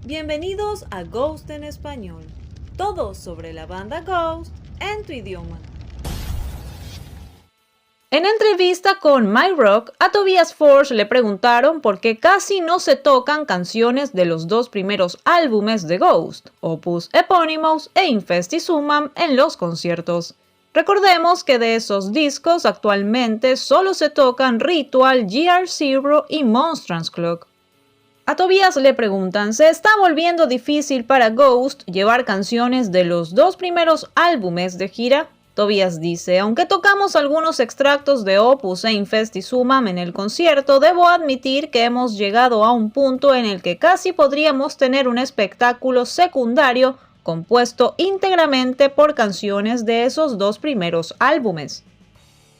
Bienvenidos a Ghost en Español. Todo sobre la banda Ghost en tu idioma. En entrevista con My Rock, a Tobias Forge le preguntaron por qué casi no se tocan canciones de los dos primeros álbumes de Ghost, Opus Eponymous e Infesti Summum, en los conciertos. Recordemos que de esos discos actualmente solo se tocan Ritual, GR Zero y Monstrance Clock. A Tobias le preguntan, ¿se está volviendo difícil para Ghost llevar canciones de los dos primeros álbumes de gira? Tobias dice, aunque tocamos algunos extractos de Opus e Infesti Summum en el concierto, debo admitir que hemos llegado a un punto en el que casi podríamos tener un espectáculo secundario compuesto íntegramente por canciones de esos dos primeros álbumes.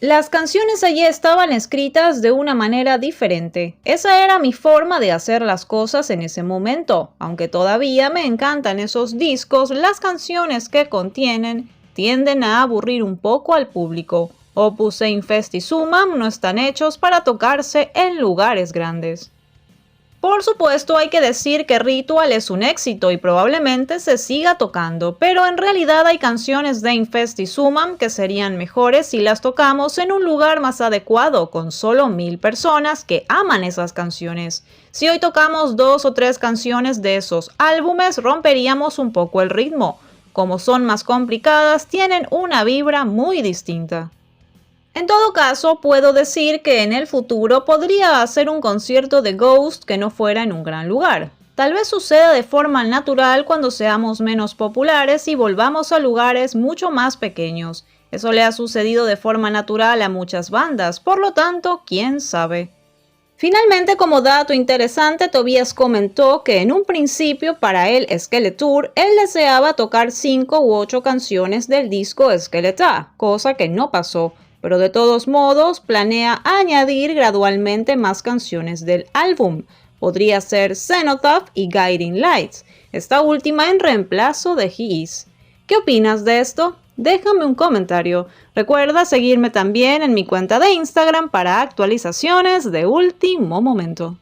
Las canciones allí estaban escritas de una manera diferente. Esa era mi forma de hacer las cosas en ese momento. Aunque todavía me encantan esos discos, las canciones que contienen tienden a aburrir un poco al público. Opus e Infesti Summum no están hechos para tocarse en lugares grandes. Por supuesto, hay que decir que Ritual es un éxito y probablemente se siga tocando, pero en realidad hay canciones de Infesti Summum que serían mejores si las tocamos en un lugar más adecuado, con solo 1000 personas que aman esas canciones. Si hoy tocamos 2 o 3 canciones de esos álbumes, romperíamos un poco el ritmo. Como son más complicadas, tienen una vibra muy distinta. En todo caso, puedo decir que en el futuro podría hacer un concierto de Ghost que no fuera en un gran lugar. Tal vez suceda de forma natural cuando seamos menos populares y volvamos a lugares mucho más pequeños. Eso le ha sucedido de forma natural a muchas bandas, por lo tanto, quién sabe. Finalmente, como dato interesante, Tobias comentó que en un principio para el Skeletour, él deseaba tocar 5 u 8 canciones del disco Skeleta, cosa que no pasó. Pero de todos modos planea añadir gradualmente más canciones del álbum. Podría ser Cenotaph y Guiding Lights, esta última en reemplazo de He Is. ¿Qué opinas de esto? Déjame un comentario. Recuerda seguirme también en mi cuenta de Instagram para actualizaciones de último momento.